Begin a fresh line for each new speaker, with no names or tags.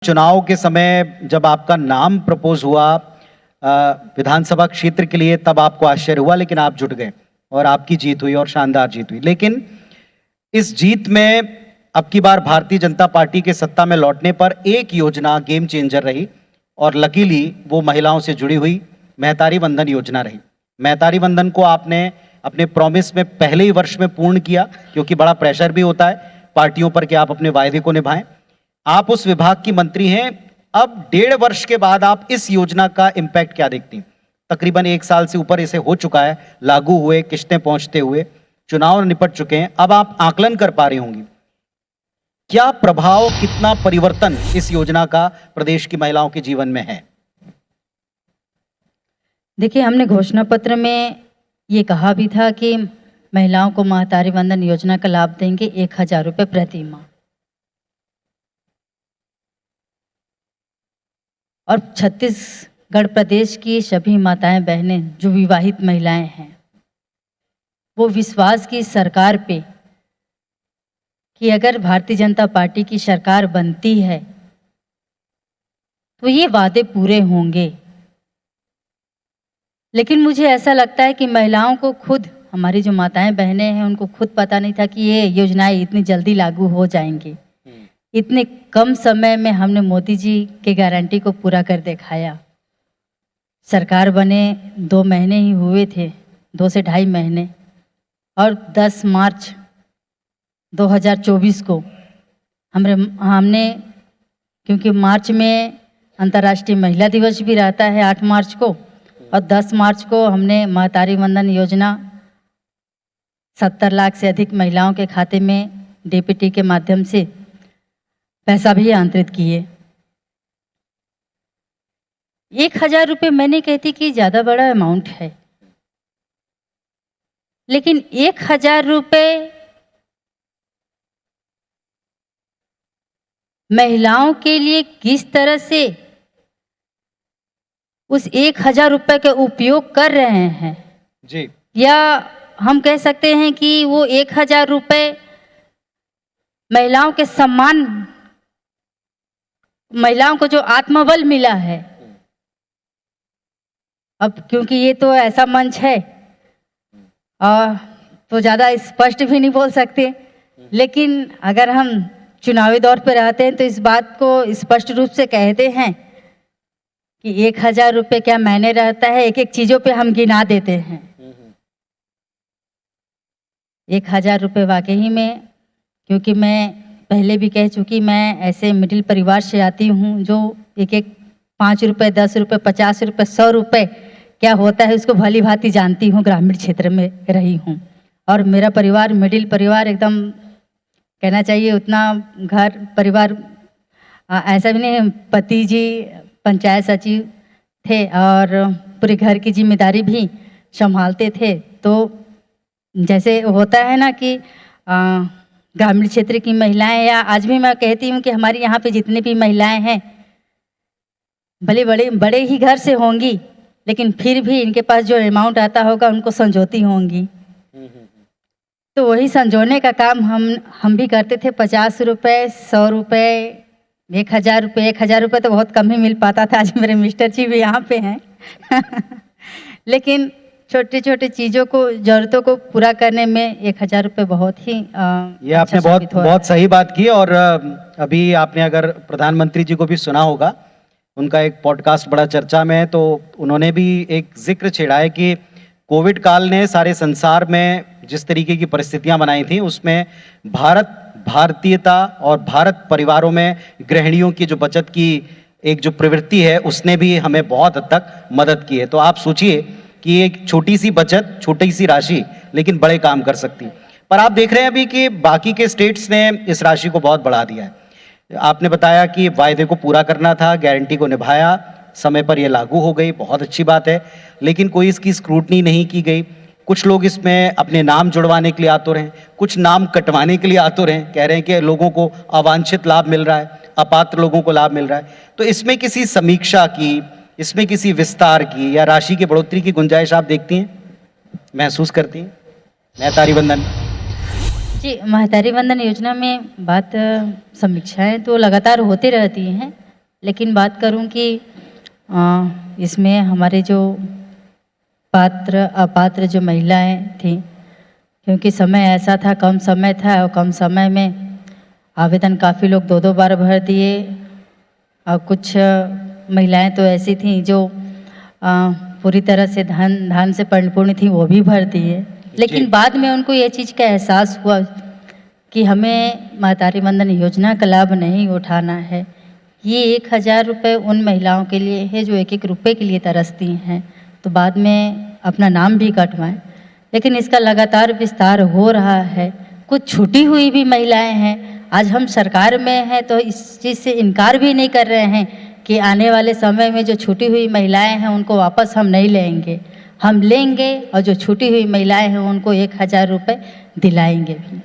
चुनाव के समय जब आपका नाम प्रपोज हुआ विधानसभा क्षेत्र के लिए, तब आपको आश्चर्य हुआ, लेकिन आप जुट गए और आपकी जीत हुई और शानदार जीत हुई। लेकिन इस जीत में अब की बार भारतीय जनता पार्टी के सत्ता में लौटने पर एक योजना गेम चेंजर रही और लकीली वो महिलाओं से जुड़ी हुई महतारी वंदन योजना रही। महतारी वंदन को आपने अपने प्रॉमिस में पहले ही वर्ष में पूर्ण किया, क्योंकि बड़ा प्रेशर भी होता है पार्टियों पर कि आप अपने वायदे को निभाएं। आप उस विभाग की मंत्री हैं। अब 1.5 वर्ष के बाद आप इस योजना का इम्पैक्ट क्या देखती हैं? तकरीबन 1 साल से ऊपर इसे हो चुका है, लागू हुए, किस्तें पहुंचते हुए, चुनाव निपट चुके हैं। अब आप आकलन कर पा रही होंगी, क्या प्रभाव, कितना परिवर्तन इस योजना का प्रदेश की महिलाओं के जीवन में है?
देखिए, हमने घोषणा पत्र में ये कहा भी था कि महिलाओं को महतारी वंदन योजना का लाभ देंगे 1000 रुपये प्रति माह। और छत्तीसगढ़ प्रदेश की सभी माताएं बहनें जो विवाहित महिलाएं हैं, वो विश्वास की सरकार पे कि अगर भारतीय जनता पार्टी की सरकार बनती है तो ये वादे पूरे होंगे। लेकिन मुझे ऐसा लगता है कि महिलाओं को खुद, हमारी जो माताएं बहनें हैं, उनको खुद पता नहीं था कि ये योजनाएं इतनी जल्दी लागू हो जाएंगी। इतने कम समय में हमने मोदी जी के गारंटी को पूरा कर दिखाया। सरकार बने 2 महीने ही हुए थे, 2 से ढाई महीने, और 10 मार्च 2024 को हमने क्योंकि मार्च में अंतर्राष्ट्रीय महिला दिवस भी रहता है 8 मार्च को, और 10 मार्च को हमने महतारी वंदन योजना 70 लाख से अधिक महिलाओं के खाते में डीपीटी के माध्यम से पैसा भी आंतरित किए। 1000 रुपये मैं नहीं कहती कि ज़्यादा बड़ा अमाउंट है, लेकिन 1000 रुपये महिलाओं के लिए किस तरह से उस 1000 रुपये का उपयोग कर रहे हैं
जी,
या हम कह सकते हैं कि वो 1000 रुपये महिलाओं के सम्मान, महिलाओं को जो आत्मबल मिला है। अब क्योंकि ये तो ऐसा मंच है तो ज़्यादा स्पष्ट भी नहीं बोल सकते, लेकिन अगर हम चुनावी दौर पर रहते हैं तो इस बात को स्पष्ट रूप से कहते हैं कि 1000 रुपये क्या मायने रहता है, एक एक चीज़ों पे हम गिना देते हैं। 1000 रुपये वाकई में, क्योंकि मैं पहले भी कह चुकी, मैं ऐसे मिडिल परिवार से आती हूँ जो एक 5 रुपये, 10 रुपये, 50 रुपये, 100 रुपये क्या होता है उसको भली भांति जानती हूँ। ग्रामीण क्षेत्र में रही हूँ और मेरा परिवार मिडिल परिवार, एकदम कहना चाहिए उतना घर परिवार ऐसा भी नहीं। पति जी पंचायत सचिव थे और पूरे घर की जिम्मेदारी भी संभालते थे। तो जैसे होता है ना कि ग्रामीण क्षेत्र की महिलाएं, या आज भी मैं कहती हूँ कि हमारे यहाँ पे जितने भी महिलाएं हैं, भले बड़े ही घर से होंगी, लेकिन फिर भी इनके पास जो अमाउंट आता होगा उनको संजोती होंगी। तो वही संजोने का काम हम भी करते थे। 50 रुपये, 100 रुपये, 1000 रुपये। 1000 रुपये तो बहुत कम ही मिल पाता था। आज मेरे मिस्टर जी भी यहाँ पे हैं लेकिन छोटे छोटे चीज़ों को, ज़रूरतों को पूरा करने में 1000 रुपये बहुत ही
ये आपने बहुत सही बात की। और अभी आपने अगर प्रधानमंत्री जी को भी सुना होगा, उनका एक पॉडकास्ट बड़ा चर्चा में है, तो उन्होंने भी एक जिक्र छेड़ा है कि कोविड काल ने सारे संसार में जिस तरीके की परिस्थितियां बनाई थी, उसमें भारतीयता और भारत परिवारों में गृहिणियों की जो बचत की एक जो प्रवृत्ति है, उसने भी हमें बहुत हद तक मदद की है। तो आप सोचिए कि एक छोटी सी बचत, छोटी सी राशि, लेकिन बड़े काम कर सकती। पर आप देख रहे हैं अभी कि बाकी के स्टेट्स ने इस राशि को बहुत बढ़ा दिया है। आपने बताया कि वायदे को पूरा करना था, गारंटी को निभाया, समय पर यह लागू हो गई, बहुत अच्छी बात है, लेकिन कोई इसकी स्क्रूटनी नहीं की गई। कुछ लोग इसमें अपने नाम जुड़वाने के लिए आतुर हैं, कुछ नाम कटवाने के लिए आतुर हैं, कह रहे हैं कि लोगों को अवांछित लाभ मिल रहा है, अपात्र लोगों को लाभ मिल रहा है। तो इसमें किसी समीक्षा की, इसमें किसी विस्तार की या राशि की बढ़ोतरी की गुंजाइश आप देखती हैं, महसूस करती हैं? महतारी वंदन
जी, महतारी वंदन योजना में बात, समीक्षाएं तो लगातार होती रहती हैं, लेकिन बात करूं कि इसमें हमारे जो पात्र अपात्र जो महिलाएं थीं, क्योंकि समय ऐसा था, कम समय था और कम समय में आवेदन काफ़ी लोग 2-2 बार भर दिए और कुछ महिलाएं तो ऐसी थीं जो पूरी तरह से धन से परिपूर्ण थी, वो भी भर दिए। लेकिन बाद में उनको ये चीज़ का एहसास हुआ कि हमें महतारी वंदन योजना का लाभ नहीं उठाना है। ये 1000 रुपये उन महिलाओं के लिए है जो 1-1 रुपये के लिए तरसती हैं, तो बाद में अपना नाम भी कटवाएं। लेकिन इसका लगातार विस्तार हो रहा है। कुछ छूटी हुई भी महिलाएं हैं। आज हम सरकार में हैं तो इस चीज़ से इनकार भी नहीं कर रहे हैं कि आने वाले समय में जो छूटी हुई महिलाएं हैं उनको वापस हम नहीं लेंगे। हम लेंगे और जो छूटी हुई महिलाएं हैं उनको 1000 रुपये दिलाएंगे भी।